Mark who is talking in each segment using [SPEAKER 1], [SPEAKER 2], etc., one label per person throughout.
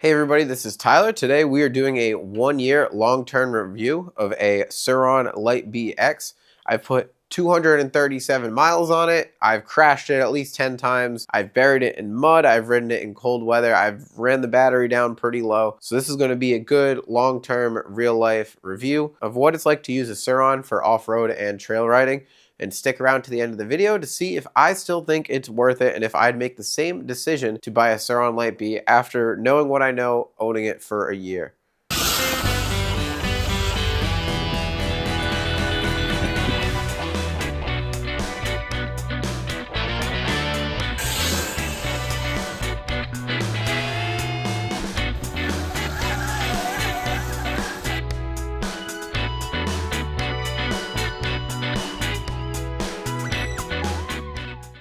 [SPEAKER 1] Hey everybody, this is Tyler. Today we are doing a 1-year long-term review of a Sur-Ron Light Bee X. I've put 237 miles on it. I've crashed it at least 10 times. I've buried it in mud. I've ridden it in cold weather. I've ran the battery down pretty low. So this is going to be a good long-term real-life review of what it's like to use a Sur-Ron for off-road and trail riding. And stick around to the end of the video to see if I still think it's worth it and if I'd make the same decision to buy a Sur-Ron Light Bee after knowing what I know, owning it for a year.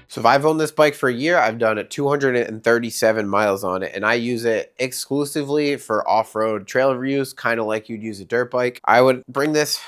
[SPEAKER 1] So if I've owned this bike for a year, I've done 237 miles on it, and I use it exclusively for off-road trail use, kind of like you'd use a dirt bike. I would bring this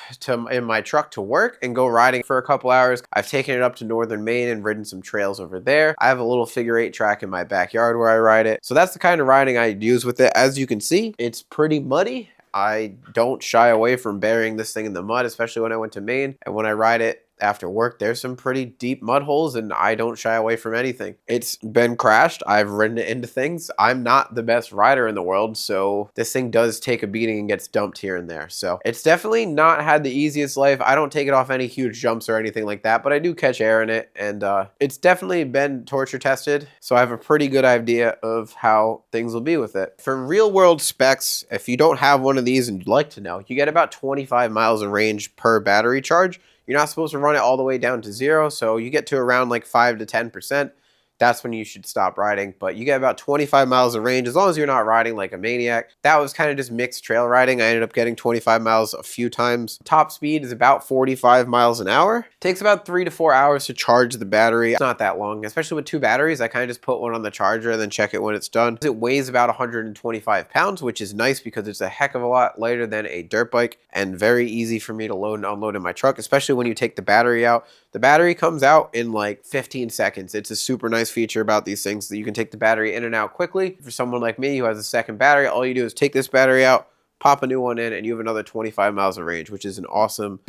[SPEAKER 1] in my truck to work and go riding for a couple hours. I've taken it up to northern Maine and ridden some trails over there. I have a little figure-8 track in my backyard where I ride it. So that's the kind of riding I use with it. As you can see, it's pretty muddy. I don't shy away from burying this thing in the mud, especially when I went to Maine. And when I ride it after work, there's some pretty deep mud holes and I don't shy away from anything. It's been crashed. I've ridden it into things. I'm not the best rider in the world, so this thing does take a beating and gets dumped here and there. So it's definitely not had the easiest life. I don't take it off any huge jumps or anything like that, but I do catch air in it, and it's definitely been torture tested. So I have a pretty good idea of how things will be with it. For real world specs, if you don't have one of these and you'd like to know, you get about 25 miles of range per battery charge. You're not supposed to run it all the way down to 0, so you get to around like 5 to 10%. That's when you should stop riding, but you get about 25 miles of range as long as you're not riding like a maniac. That was kind of just mixed trail riding. I ended up getting 25 miles a few times. Top speed is about 45 miles an hour. It takes about 3 to 4 hours to charge the battery. It's not that long, especially with 2 batteries. I kind of just put one on the charger and then check it when it's done. It weighs about 125 pounds, which is nice because it's a heck of a lot lighter than a dirt bike and very easy for me to load and unload in my truck, especially when you take the battery out. The battery comes out in like 15 seconds. It's a super nice feature about these things that you can take the battery in and out quickly. For someone like me who has a second battery, all you do is take this battery out, pop a new one in, and you have another 25 miles of range, which is an awesome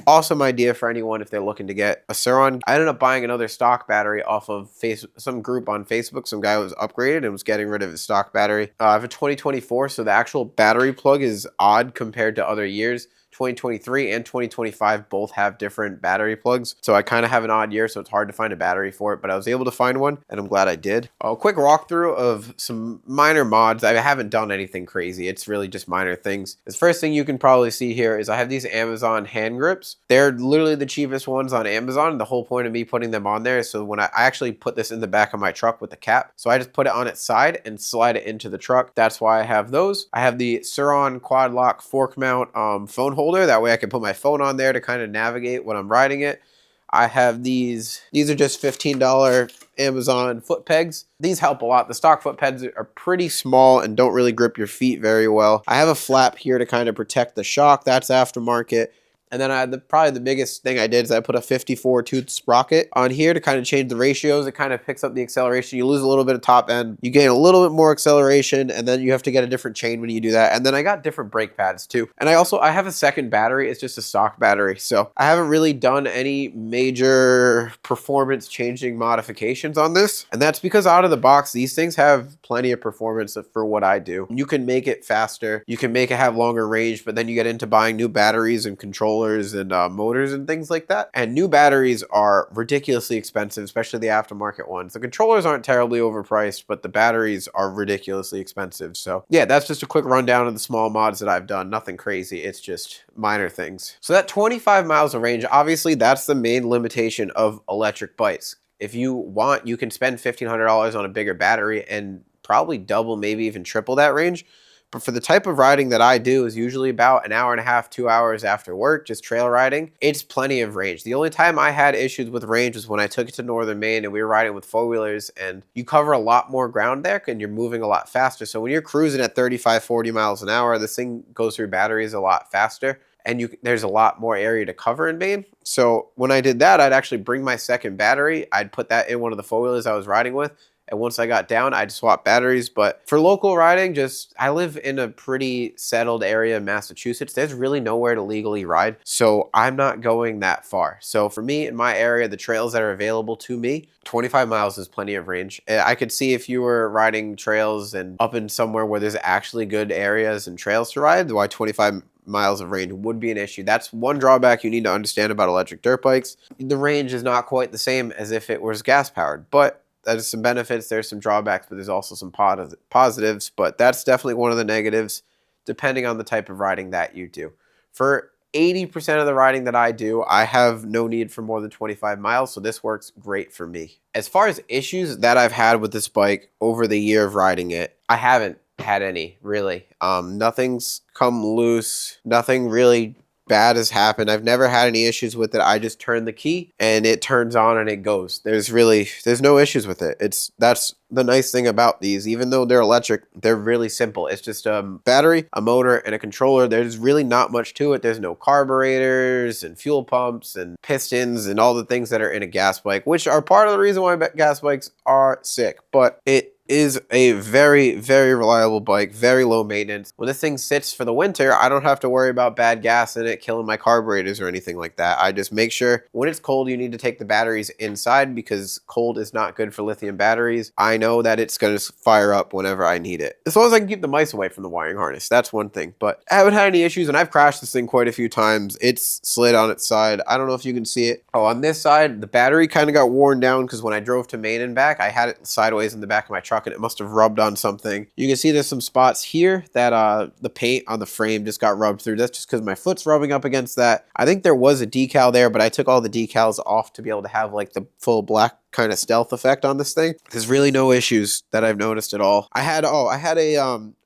[SPEAKER 1] idea for anyone if they're looking to get a Sur-Ron. I ended up buying another stock battery off of some group on Facebook. Some guy was upgraded and was getting rid of his stock battery. I have a 2024, so the actual battery plug is odd compared to other years. 2023 and 2025 both have different battery plugs, so I kind of have an odd year, so it's hard to find a battery for it, but I was able to find one and I'm glad I did. A quick walkthrough of some minor mods. I haven't done anything crazy. It's really just minor things. The first thing you can probably see here is I have these Amazon hand grips. They're literally the cheapest ones on Amazon. The whole point of me putting them on there is so when I actually put this in the back of my truck with the cap, so I just put it on its side and slide it into the truck. That's why I have those. I have the Sur-Ron quad lock fork mount phone holder. That way I can put my phone on there to kind of navigate when I'm riding it. I have these are just $15 Amazon foot pegs. These help a lot. The stock foot pegs are pretty small and don't really grip your feet very well. I have a flap here to kind of protect the shock. That's aftermarket. And then probably the biggest thing I did is I put a 54 tooth sprocket on here to kind of change the ratios. It kind of picks up the acceleration. You lose a little bit of top end. You gain a little bit more acceleration, and then you have to get a different chain when you do that. And then I got different brake pads too. And I have a second battery. It's just a stock battery. So I haven't really done any major performance changing modifications on this. And that's because out of the box, these things have plenty of performance for what I do. You can make it faster. You can make it have longer range, but then you get into buying new batteries and controllers and motors and things like that. And new batteries are ridiculously expensive, especially the aftermarket ones. The controllers aren't terribly overpriced, but the batteries are ridiculously expensive. So yeah, that's just a quick rundown of the small mods that I've done. Nothing crazy. It's just minor things. So that 25 miles of range, obviously that's the main limitation of electric bikes. If you want, you can spend $1,500 on a bigger battery and probably double, maybe even triple that range. But for the type of riding that I do is usually about an hour and a half, 2 hours after work, just trail riding. It's plenty of range. The only time I had issues with range was when I took it to northern Maine and we were riding with four-wheelers, and you cover a lot more ground there and you're moving a lot faster. So when you're cruising at 35, 40 miles an hour, this thing goes through batteries a lot faster. And there's a lot more area to cover in Maine. So when I did that, I'd actually bring my second battery. I'd put that in one of the four-wheelers I was riding with, And once I got down, I'd swap batteries. But for local riding, I live in a pretty settled area in Massachusetts. There's really nowhere to legally ride. So I'm not going that far. So for me, in my area, the trails that are available to me, 25 miles is plenty of range. I could see if you were riding trails and up in somewhere where there's actually good areas and trails to ride, why 25 miles of range would be an issue. That's one drawback you need to understand about electric dirt bikes. The range is not quite the same as if it was gas powered, but there's some benefits, there's some drawbacks, but there's also some positives. But that's definitely one of the negatives, depending on the type of riding that you do. For 80% of the riding that I do, I have no need for more than 25 miles, so this works great for me. As far as issues that I've had with this bike over the year of riding it, I haven't had any, really. Nothing's come loose, nothing really bad has happened. I've never had any issues with it. I just turn the key and it turns on and it goes. There's no issues with it. That's the nice thing about these. Even though they're electric, they're really simple. It's just a battery, a motor, and a controller. There's really not much to it. There's no carburetors and fuel pumps and pistons and all the things that are in a gas bike, which are part of the reason why gas bikes are sick. But it is a very, very reliable bike, very low maintenance. When this thing sits for the winter, I don't have to worry about bad gas in it killing my carburetors or anything like that. I just make sure when it's cold, you need to take the batteries inside because cold is not good for lithium batteries. I know that it's going to fire up whenever I need it. As long as I can keep the mice away from the wiring harness, that's one thing. But I haven't had any issues, and I've crashed this thing quite a few times. It's slid on its side. I don't know if you can see it. Oh, on this side, the battery kind of got worn down because when I drove to Maine and back, I had it sideways in the back of my truck and it must have rubbed on something. You can see there's some spots here that the paint on the frame just got rubbed through. That's just because my foot's rubbing up against that. I think there was a decal there, but I took all the decals off to be able to have like the full black kind of stealth effect on this thing. There's really no issues that I've noticed at all. I had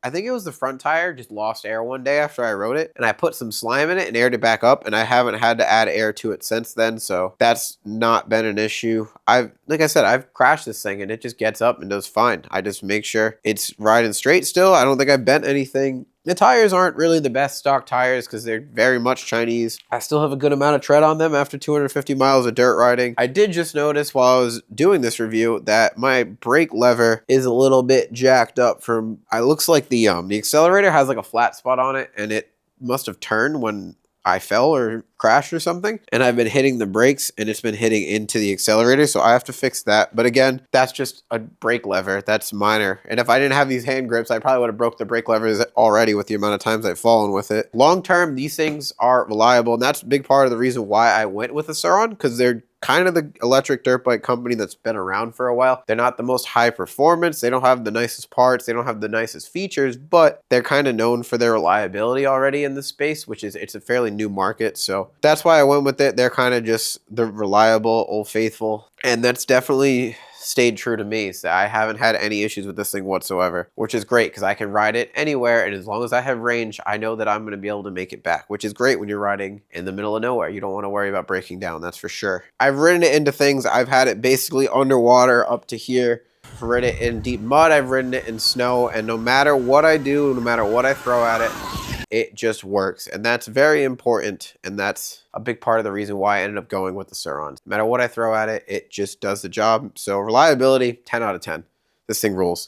[SPEAKER 1] I think it was the front tire just lost air one day after I rode it, and I put some slime in it and aired it back up, and I haven't had to add air to it since then, so that's not been an issue. Like I said, I've crashed this thing and it just gets up and does fine. I just make sure it's riding straight still. I don't think I've bent anything. The tires aren't really the best stock tires because they're very much Chinese. I still have a good amount of tread on them after 250 miles of dirt riding. I did just notice while I was doing this review that my brake lever is a little bit jacked up from, it looks like the accelerator has like a flat spot on it and it must have turned when I fell or crashed or something, and I've been hitting the brakes and it's been hitting into the accelerator, so I have to fix that. But again, that's just a brake lever. That's minor. And if I didn't have these hand grips, I probably would have broke the brake levers already with the amount of times I've fallen with it. Long term, these things are reliable, and that's a big part of the reason why I went with a Sur-Ron, because they're kind of the electric dirt bike company that's been around for a while. They're not the most high performance. They don't have the nicest parts. They don't have the nicest features, but they're kind of known for their reliability already in the space, which is, it's a fairly new market. So that's why I went with it. They're kind of just the reliable, old faithful. And that's definitely stayed true to me. So I haven't had any issues with this thing whatsoever, which is great because I can ride it anywhere. And as long as I have range, I know that I'm going to be able to make it back, which is great when you're riding in the middle of nowhere. You don't want to worry about breaking down. That's for sure. I've ridden it into things. I've had it basically underwater up to here. I've ridden it in deep mud. I've ridden it in snow. And no matter what I do, no matter what I throw at it, it just works. And that's very important. And that's a big part of the reason why I ended up going with the Sur-Ron. No matter what I throw at it, it just does the job. So reliability, 10 out of 10. This thing rules.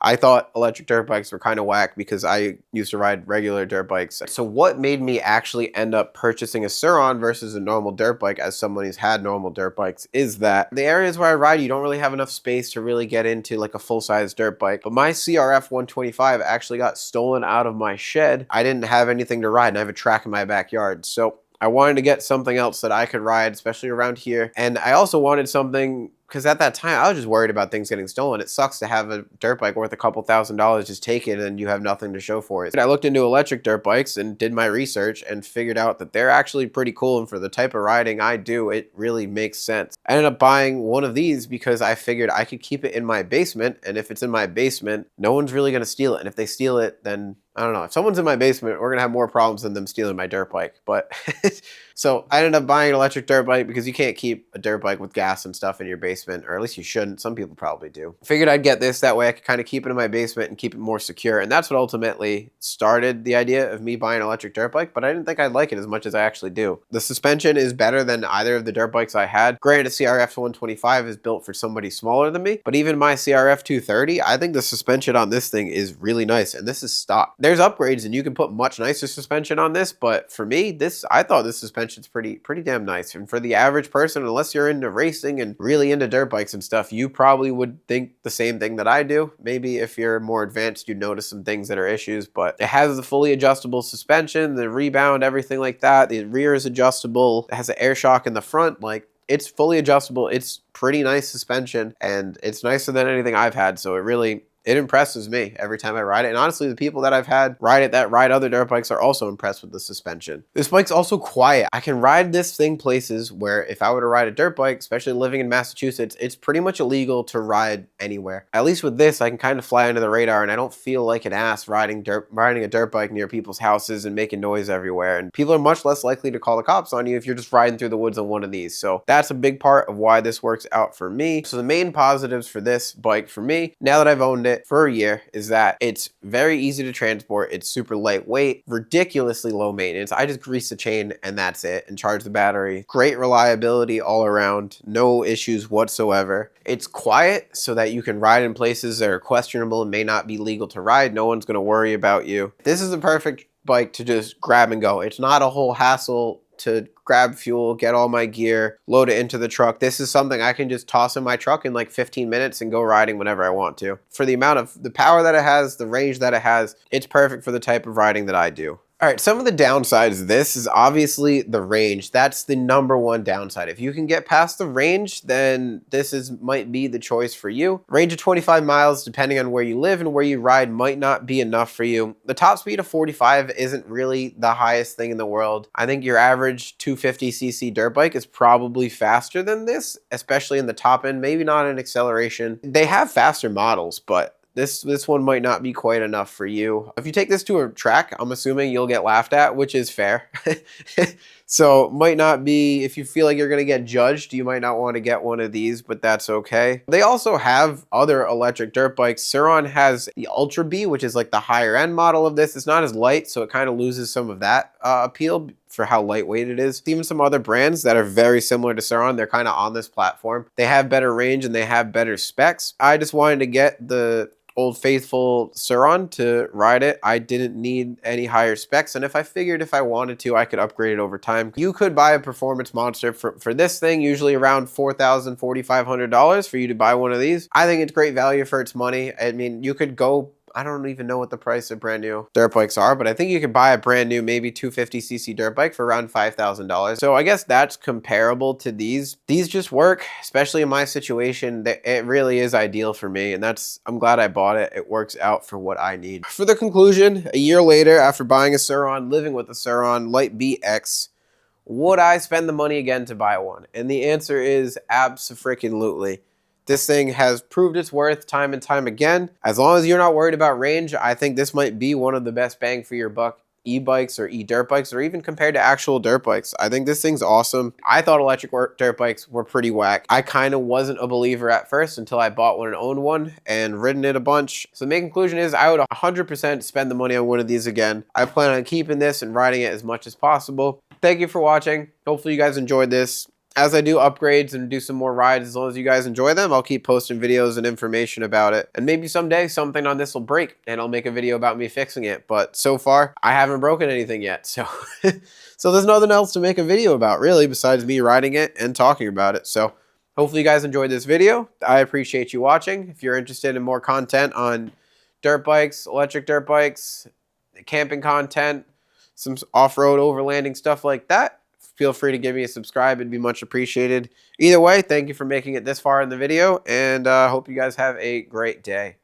[SPEAKER 1] I thought electric dirt bikes were kind of whack because I used to ride regular dirt bikes. So what made me actually end up purchasing a Sur-Ron versus a normal dirt bike, as someone who's had normal dirt bikes, is that the areas where I ride, you don't really have enough space to really get into like a full-size dirt bike. But my CRF 125 actually got stolen out of my shed. I didn't have anything to ride and I have a track in my backyard. So I wanted to get something else that I could ride, especially around here. And I also wanted something, because at that time, I was just worried about things getting stolen. It sucks to have a dirt bike worth a couple $1,000s just taken and you have nothing to show for it. I looked into electric dirt bikes and did my research and figured out that they're actually pretty cool. And for the type of riding I do, it really makes sense. I ended up buying one of these because I figured I could keep it in my basement. And if it's in my basement, no one's really going to steal it. And if they steal it, then I don't know. If someone's in my basement, we're going to have more problems than them stealing my dirt bike. But so I ended up buying an electric dirt bike because you can't keep a dirt bike with gas and stuff in your basement, or at least you shouldn't. Some people probably do. Figured I'd get this. That way I could kind of keep it in my basement and keep it more secure. And that's what ultimately started the idea of me buying an electric dirt bike, but I didn't think I'd like it as much as I actually do. The suspension is better than either of the dirt bikes I had. Granted, CRF 125 is built for somebody smaller than me, but even my CRF 230, I think the suspension on this thing is really nice, and this is stock. There's upgrades and you can put much nicer suspension on this, but for me, I thought this suspension's pretty damn nice. And for the average person, unless you're into racing and really into dirt bikes and stuff, you probably would think the same thing that I do. Maybe if you're more advanced, you'd notice some things that are issues, but it has the fully adjustable suspension, the rebound, everything like that. The rear is adjustable. It has an air shock in the front. Like, it's fully adjustable. It's pretty nice suspension, and it's nicer than anything I've had. So it impresses me every time I ride it. And honestly, the people that I've had ride it that ride other dirt bikes are also impressed with the suspension. This bike's also quiet. I can ride this thing places where if I were to ride a dirt bike, especially living in Massachusetts, it's pretty much illegal to ride anywhere. At least with this, I can kind of fly under the radar and I don't feel like an ass riding a dirt bike near people's houses and making noise everywhere. And people are much less likely to call the cops on you if you're just riding through the woods on one of these. So that's a big part of why this works out for me. So the main positives for this bike for me, now that I've owned it for a year, is that it's very easy to transport. It's super lightweight, ridiculously low maintenance. I just grease the chain and that's it, and charge the battery. Great reliability all around, no issues whatsoever. It's quiet so that you can ride in places that are questionable and may not be legal to ride. No one's going to worry about you. This is the perfect bike to just grab and go. It's not a whole hassle to grab fuel, get all my gear, load it into the truck. This is something I can just toss in my truck in like 15 minutes and go riding whenever I want to. For the amount of the power that it has, the range that it has, it's perfect for the type of riding that I do. All right, some of the downsides of this is obviously the range. That's the number one downside. If you can get past the range, then might be the choice for you. Range of 25 miles, depending on where you live and where you ride, might not be enough for you. The top speed of 45 isn't really the highest thing in the world. I think your average 250cc dirt bike is probably faster than this, especially in the top end, maybe not in acceleration. They have faster models, but this one might not be quite enough for you. If you take this to a track, I'm assuming you'll get laughed at, which is fair. So might not be, if you feel like you're gonna get judged, you might not want to get one of these, but that's okay. They also have other electric dirt bikes. Sur-Ron has the Ultra Bee, which is like the higher end model of this. It's not as light, so it kind of loses some of that appeal for how lightweight it is. Even some other brands that are very similar to Sur-Ron, they're kind of on this platform. They have better range and they have better specs. I just wanted to get the Old Faithful Sur-Ron to ride it. I didn't need any higher specs, and if I figured if I wanted to, I could upgrade it over time. You could buy a performance monster for this thing, usually around $4,000, $4,500 for you to buy one of these. I think it's great value for its money. I mean, you could go, I don't even know what the price of brand new dirt bikes are, but I think you could buy a brand new, maybe 250cc dirt bike for around $5,000. So I guess that's comparable to these. These just work, especially in my situation. It really is ideal for me, and I'm glad I bought it. It works out for what I need. For the conclusion, a year later, after buying a Sur-Ron, living with a Sur-Ron Light Bee X, would I spend the money again to buy one? And the answer is abso-freaking-lutely. This thing has proved its worth time and time again. As long as you're not worried about range, I think this might be one of the best bang for your buck e-bikes or e-dirt bikes, or even compared to actual dirt bikes. I think this thing's awesome. I thought electric dirt bikes were pretty whack. I kind of wasn't a believer at first until I bought one and owned one and ridden it a bunch. So the main conclusion is I would 100% spend the money on one of these again. I plan on keeping this and riding it as much as possible. Thank you for watching. Hopefully you guys enjoyed this. As I do upgrades and do some more rides, as long as you guys enjoy them, I'll keep posting videos and information about it. And maybe someday something on this will break and I'll make a video about me fixing it. But so far, I haven't broken anything yet. So, so there's nothing else to make a video about really besides me riding it and talking about it. So hopefully you guys enjoyed this video. I appreciate you watching. If you're interested in more content on dirt bikes, electric dirt bikes, camping content, some off-road overlanding stuff like that, feel free to give me a subscribe. It'd be much appreciated. Either way, thank you for making it this far in the video, and hope you guys have a great day.